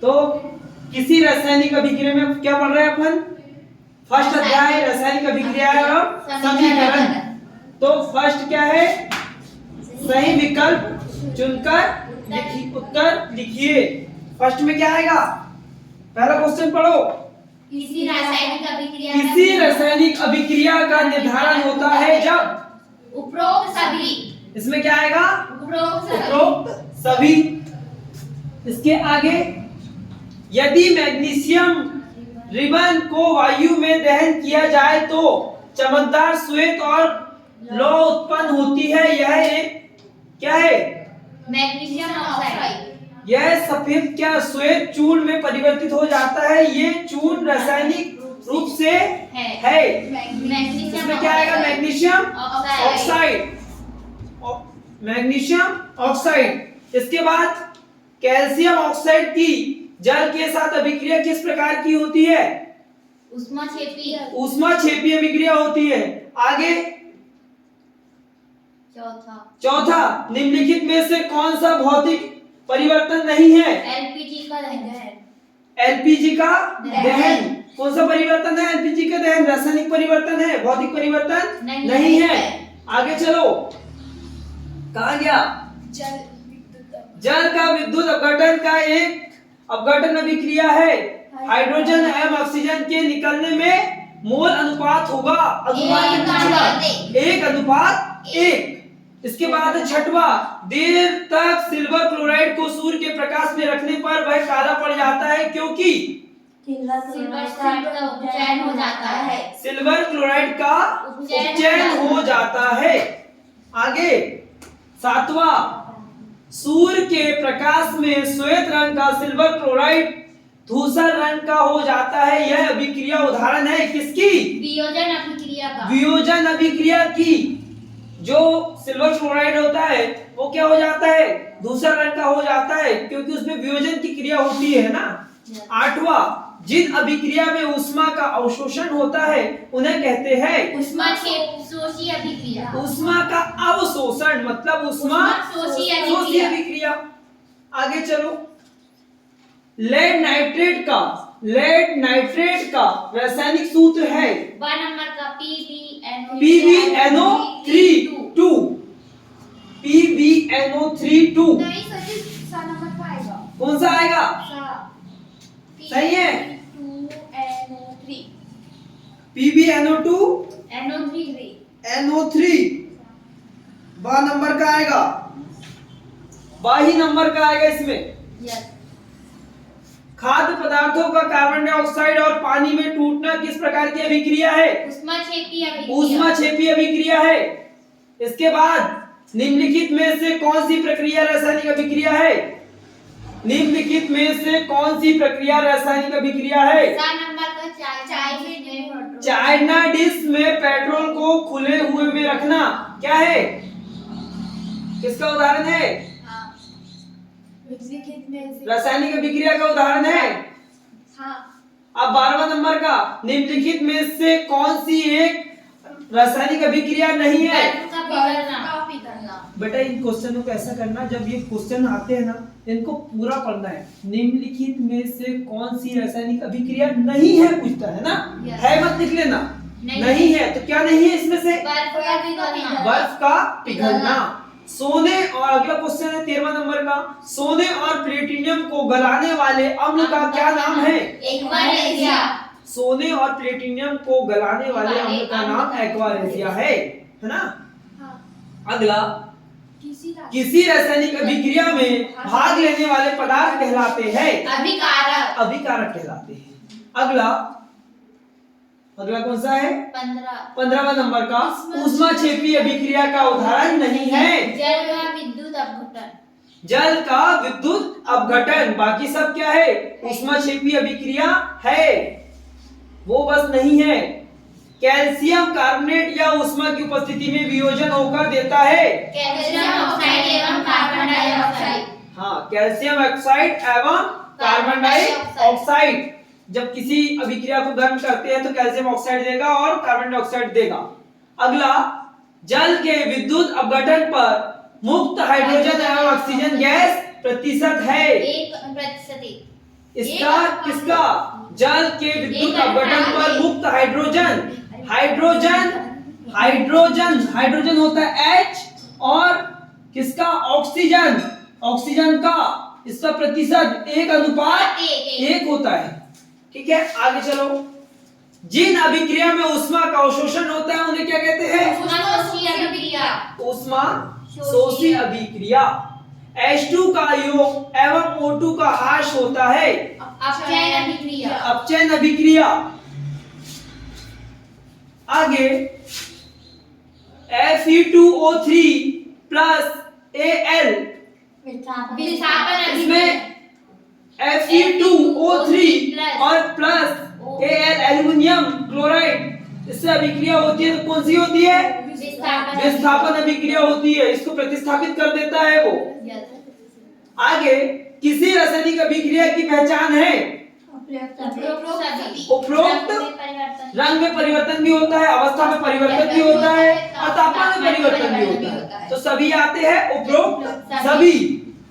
तो किसी रासायनिक अभिक्रिया में क्या पढ़ रहे हैं अपन? फर्स्ट अध्याय रासायनिक अभिक्रिया और समीकरण। तो फर्स्ट क्या है? सही विकल्प चुनकर उत्तर लिखिए। फर्स्ट में क्या आएगा? पहला क्वेश्चन पढ़ो। किसी रासायनिक अभिक्रिया का निर्धारण होता है जब उपरोक्त सभी। इसमें क्या आएगा? उपरोक्त सभी। इसके आगे, यदि मैग्नीशियम रिबन को वायु में दहन किया जाए तो चमकदार श्वेत और लौ उत्पन्न होती है। यह एक क्या है? Magnesium oxide. यह सफेद क्या श्वेत चूर्ण में परिवर्तित हो जाता है। ये चूर्ण रासायनिक रूप से है। इसमें क्या आएगा? Magnesium oxide. Magnesium oxide. इसके बाद कैल्शियम ऑक्साइड की जल के साथ अभिक्रिया किस प्रकार की होती है? ऊष्माक्षेपी अभिक्रिया होती है। आगे चौथा, निम्नलिखित में से कौन सा भौतिक परिवर्तन नहीं है? एलपीजी का दहन। कौन सा परिवर्तन है? एलपीजी का दहन। रासायनिक परिवर्तन है, भौतिक परिवर्तन नहीं है। आगे चलो, कहाँ गया? जल का विद्युत अपघटन का एक अपघटन अभिक्रिया है। हाइड्रोजन एवं ऑक्सीजन के निकलने में मोल अनुपात होगा 1:1। इसके बाद छठवा, देर तक सिल्वर क्लोराइड को सूर्य के प्रकाश में रखने पर वह काला पड़ जाता है क्योंकि सिल्वर क्लोराइड का उपचयन हो जाता है। आगे सातवां, सूर्य के प्रकाश में श्वेत रंग का सिल्वर क्लोराइड धूसर रंग का हो जाता है। यह अभिक्रिया उदाहरण है किसकी? वियोजन अभिक्रिया की। जो सिल्वर क्लोराइड होता है वो क्या हो जाता है? धूसर रंग का हो जाता है क्योंकि उसमें वियोजन की क्रिया होती है ना। आठवां, जिन अभिक्रिया में ऊष्मा का अवशोषण होता है उन्हें कहते हैं ऊष्माक्षेपी अभिक्रिया। ऊष्मा का अवशोषण मतलब ऊष्माक्षेपी अभिक्रिया। आगे चलो, लेड नाइट्रेट का रासायनिक सूत्र है 1 नंबर का PbNO32। PbNO32 कौन सा आएगा? सही है, PbNO2 NO3 बा नंबर का आएगा, बाही नंबर का आएगा इसमें। खाद्य पदार्थों का कार्बन डाइऑक्साइड और पानी में टूटना किस प्रकार की अभिक्रिया है? ऊष्माक्षेपी अभिक्रिया है। इसके बाद निम्नलिखित में से कौन सी प्रक्रिया रासायनिक अभिक्रिया है? निम्नलिखित में से कौन सी प्रक्रिया रासायनिक अभिक्रिया है? चाइना डिश में पेट्रोल को खुले हुए में रखना क्या है? किसका उदाहरण है? रासायनिक अभिक्रिया का उदाहरण है। अब 12वां नंबर का, निम्नलिखित में से कौन सी एक रासायनिक अभिक्रिया नहीं है? बेटा इन क्वेश्चनों को ऐसा करना, जब ये क्वेश्चन आते हैं ना इनको पूरा पढ़ना है। निम्नलिखित में से कौन सी रासायनिक अभिक्रिया नहीं है पूछता है ना। है मत लिख लेना, नहीं है तो क्या नहीं है इसमें से? बर्फ का पिघलना। सोने और अगला क्वेश्चन है 13वां नंबर का, सोने और प्लेटिनियम को गलाने वाले अम्ल का क्या नाम है? सोने और प्लेटिनियम को गलाने वाले अम्ल का नाम एक्वारेजिया है ना। अगला, किसी रासायनिक अभिक्रिया में भाग लेने वाले पदार्थ कहलाते हैं अभिकारक कहलाते हैं। अगला कौन सा है? 15वां नंबर का, ऊष्माक्षेपी अभिक्रिया का उदाहरण नहीं है जल का विद्युत अपघटन। बाकी सब क्या है? ऊष्माक्षेपी अभिक्रिया है, वो बस नहीं है। कैल्शियम कार्बोनेट या ऊष्मा की उपस्थिति में वियोजन होकर देता है कैल्शियम ऑक्साइड एवं कार्बन डाइऑक्साइड। हाँ, कैल्शियम ऑक्साइड एवं कार्बन डाइऑक्साइड। जब किसी अभिक्रिया को गर्म करते हैं तो कैल्शियम ऑक्साइड देगा और कार्बन डाइऑक्साइड देगा। अगला, जल के विद्युत अपघटन पर मुक्त हाइड्रोजन एवं ऑक्सीजन गैस प्रतिशत है 1%। इसका किसका? जल के विद्युत अपघटन पर मुक्त हाइड्रोजन, हाइड्रोजन होता है H, और किसका? ऑक्सीजन, ऑक्सीजन का इसका प्रतिशत 1:1 होता है। ठीक है, आगे चलो। जिन अभिक्रिया में ऊष्मा का अवशोषण होता है उन्हें क्या कहते हैं? ऊष्मा शोषी अभिक्रिया। H2 का योग एवं O2 का ह्रास होता है अपचयन अभिक्रिया। आगे Fe2O3 प्लस Al, इसमें Fe2O3 और प्लस Al एल्युमिनियम क्लोराइड, इससे अभिक्रिया होती है तो कौन सी होती है? विस्थापन अभिक्रिया होती है। इसको प्रतिस्थापित कर देता है वो। आगे किसी रासायनिक अभिक्रिया की पहचान है? उपरोक्त रंग में परिवर्तन भी होता है, अवस्था में परिवर्तन भी होता है और तापमान में परिवर्तन भी होता है। तो सभी आते हैं उपरोक्त सभी।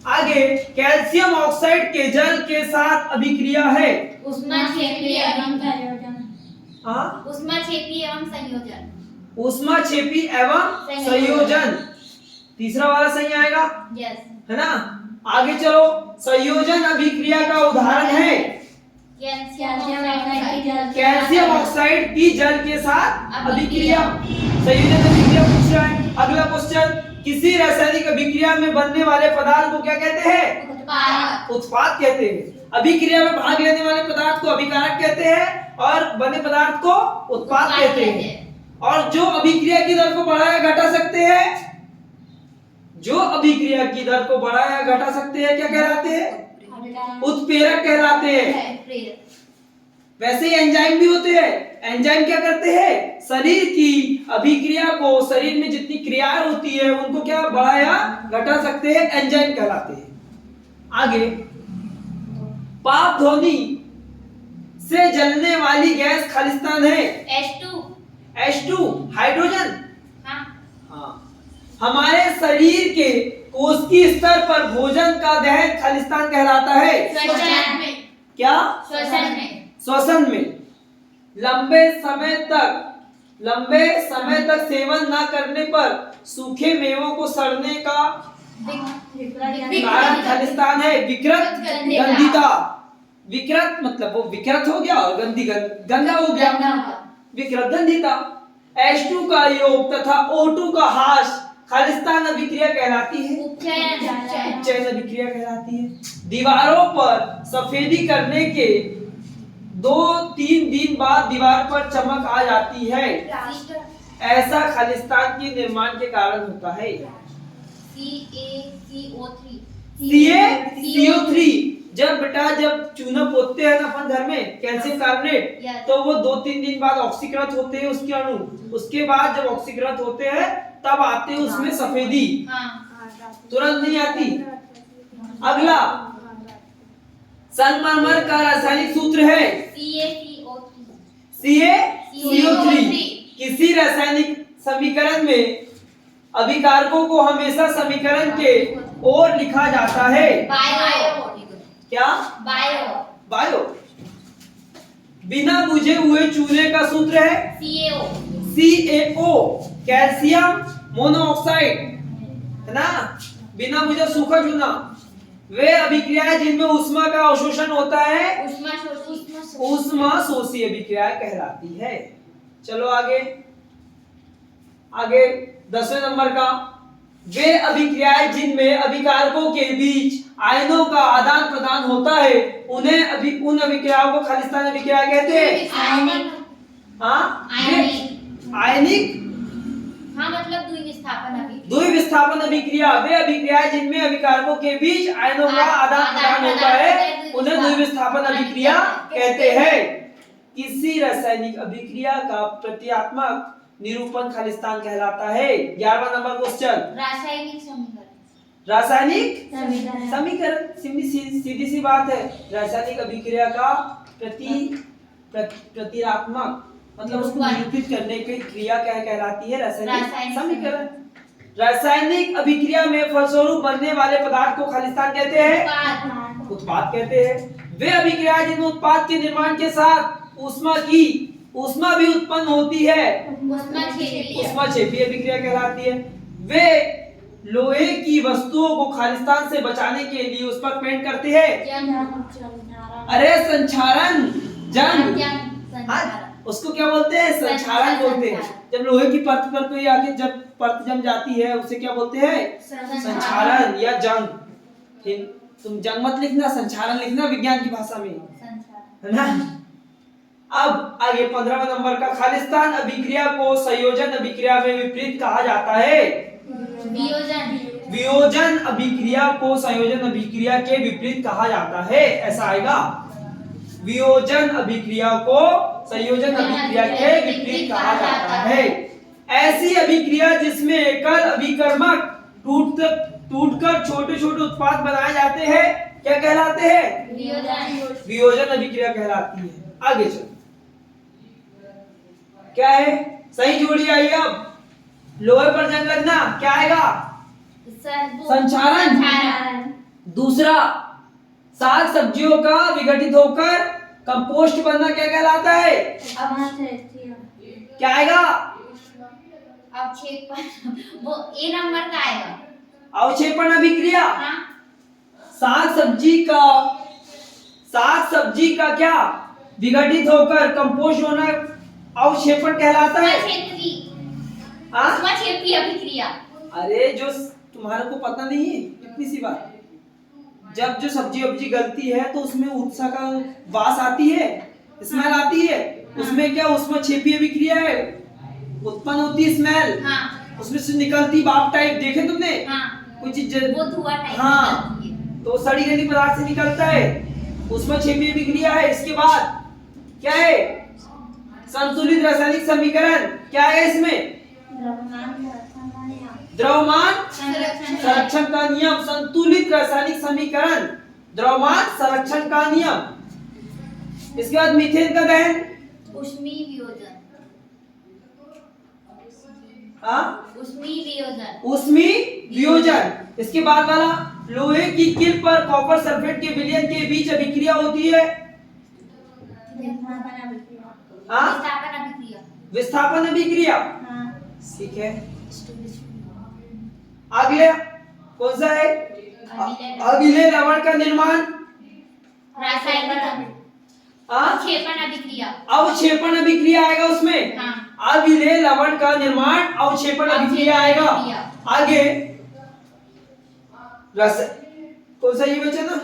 आगे कैल्शियम ऑक्साइड के जल के साथ अभिक्रिया है ऊष्माक्षेपी एवं संयोजन। तीसरा वाला सही आएगा, है ना? आगे चलो, संयोजन अभिक्रिया का उदाहरण है कैल्शियम ऑक्साइड की जल के साथ अभिक्रिया। संयोजन अभिक्रिया पूछ रहा है। अगला क्वेश्चन, किसी रासायनिक अभिक्रिया में बनने वाले पदार्थ को क्या कहते हैं? उत्पाद कहते हैं। अभिक्रिया में भाग लेने वाले पदार्थ को अभिकारक कहते हैं और बने पदार्थ को उत्पाद कहते हैं। और जो अभिक्रिया की दर को बढ़ाया घटा सकते हैं, जो अभिक्रिया की दर को बढ़ाया घटा सकते हैं, क्या कहलाते हैं? उत्प्रेरक कहलाते हैं। वैसे ही एंजाइम भी होते हैं। एंजाइम क्या करते हैं? शरीर की अभिक्रिया को, शरीर में जितनी क्रियाएं होती है उनको क्या बढ़ाया घटा सकते हैं, एंजाइम कहलाते हैं। आगे, पाप ध्वनि से जलने वाली गैस खालिस्तान है H2 हाइड्रोजन। हाँ। हमारे शरीर के कोशिकीय स्तर पर भोजन का दहन खालिस्तान कहलाता है। क्या? श्वसन में। लंबे समय तक सेवन न करने पर सूखे मेवों को सड़ने का कारण खालिस्तान है विकृत गंधिता। विकृत मतलब वो विकृत हो गया और गंदा हो गया, विकृत गंधिता। H2 का योग तथा O2 का ह्रास खालिस्तान अभिक्रिया कहलाती है, उपचयन अभिक्रिया कहलाती है। दीवारों पर सफेदी करने के 2-3 दिन बाद दीवार पर चमक आ जाती है, ऐसा खालिस्तान के निर्माण के कारण होता है। CaCO3 जब चूना पोतते हैं ना अपन घर में कैल्शियम कार्बोनेट, तो वो 2-3 दिन बाद ऑक्सीकृत होते हैं उसके अणु। उसके बाद जब ऑक्सीकृत होते हैं तब आते हैं उसमें सफेदी, तुरंत नहीं आती। अगला, संगमरमर का रासायनिक सूत्र है CaCO3। किसी रासायनिक समीकरण में अभिकारकों को हमेशा समीकरण के ओर लिखा जाता है। क्या? बायो। बिना बुझे हुए चूने का सूत्र है CaO, कैल्शियम मोनोऑक्साइड, है ना? बिना बुझे सूखा चूना। वे अभिक्रियाएं जिनमें ऊष्मा का अवशोषण होता है ऊष्मा शोषी अभिक्रियाएं कहलाती है। चलो आगे 10वें नंबर का, वे अभिक्रियाएं जिनमें अभिकारकों के बीच आयनों का आदान प्रदान होता है उन्हें उन अभिक्रियाओं को खालिस्तान अभिक्रिया कहते हैं। आयनिक मतलब द्वि विस्थापन अभिक्रिया। वे अभिक्रियाएं जिनमें अभिकारकों के बीच आयनों का आदान प्रदान होता है उन्हें द्वि विस्थापन अभिक्रिया कहते हैं। किसी रासायनिक अभिक्रिया का प्रतीकात्मक निरूपण खालिस्तान कहलाता है। 11वां नंबर क्वेश्चन, रासायनिक समीकरण। सीधी सी बात है। रासायनिक अभिक्रिया का प्रतीकात्मक मतलब उसको निरूपित करने की क्रिया क्या कहलाती है? रासायनिक समीकरण। रासायनिक अभिक्रिया में फलस्वरूप बनने वाले पदार्थ को खालिस्तान कहते हैं, उत्पाद कहते हैं। वे अभिक्रिया जिनमें उत्पाद के निर्माण के साथ ऊष्मा भी उत्पन्न होती है, ऊष्माक्षेपीय अभिक्रिया कहलाती है। वे लोहे की वस्तुओं को खालिस्तान से बचाने के लिए उस पर पेंट करते हैं। अरे संक्षारण, जंग, उसको क्या बोलते हैं? संक्षारण बोलते हैं। जब लोहे की परत पर कोई आके जब परत जम जाती है उसे क्या बोलते हैं? संक्षारण या जंग। तुम जंग मत लिखना, संक्षारण लिखना विज्ञान की भाषा में, है ना। अब आगे 15वें नंबर का, खालिस्तान अभिक्रिया को संयोजन अभिक्रिया में विपरीत कहा जाता है। वियोजन अभिक्रिया को संयोजन अभिक्रिया के विपरीत कहा जाता है, ऐसा आएगा। वियोजन अभिक्रिया को संयोजन अभिक्रिया के विपरीत कहा जाता है। ऐसी अभिक्रिया जिसमें एकल अभिकर्मक टूटकर छोटे छोटे उत्पाद बनाए जाते हैं क्या कहलाते हैं? वियोजन अभिक्रिया कहलाती है। आगे चलो, क्या है? सही जोड़ी आई। अब लोहे पर जंग लगना क्या आएगा? संक्षारण। दूसरा, साग सब्जियों का विघटित होकर कंपोस्ट बनना क्या कहलाता है? क्या आएगा? अवक्षेपण। वो ए नंबर का आएगा। अवक्षेपण अभिक्रिया। हाँ? साग सब्जी का क्या विघटित होकर कंपोस्ट होना अवक्षेपण कहलाता है। ऊष्माक्षेपीय अभिक्रिया। अरे जो तुम्हारे को पता नहीं है, इतनी सी बात, जब जो सब्जी गलती है तो उसमें ऊष्मा का वास आती है, स्मेल आती है। उसमें क्या ऊष्माक्षेपीय अभिक्रिया है, उत्पन्न होती है स्मेल। हाँ। उसमें से निकलती भाप टाइप, देखे तुमने? हाँ। कोई चीज वो धुआं टाइप। हाँ, तो सड़ी गली पदार्थ से निकलता है, ऊष्माक्षेपीय अभिक्रिया है। इसके बाद क्या है? संतुलित रासायनिक समीकरण। क्या है इसमें? द्रव्यमान संरक्षण का नियम। संतुलित रासायनिक समीकरण, द्रव्यमान संरक्षण का नियम। इसके बाद मीथेन का दहन, ऊष्मीय वियोजन। ऊष्मीय वियोजन। इसके बाद वाला, लोहे की किल पर कॉपर सल्फेट के विलयन के बीच अभिक्रिया होती है। विस्थापन अभिक्रिया। ठीक है। अगले कौन सा है? अविलेय लवण का निर्माण, रासायनिक अवक्षेपण अभिक्रिया। अवक्षेपण अभिक्रिया आएगा उसमें। हाँ। अविलेय लवण का निर्माण अवक्षेपण अभिक्रिया आएगा। आगे कौन सा ये बचा ना?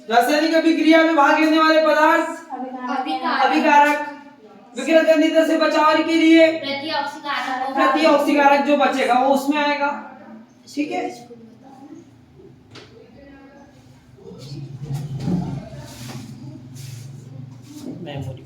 रासायनिक अभिक्रिया में भाग लेने वाले पदार्थ अभिकारक। विकिरण गंधिता से बचाव के लिए प्रतिऑक्सीकारक जो बचेगा वो उसमें आएगा। ठीक है। मेमोरी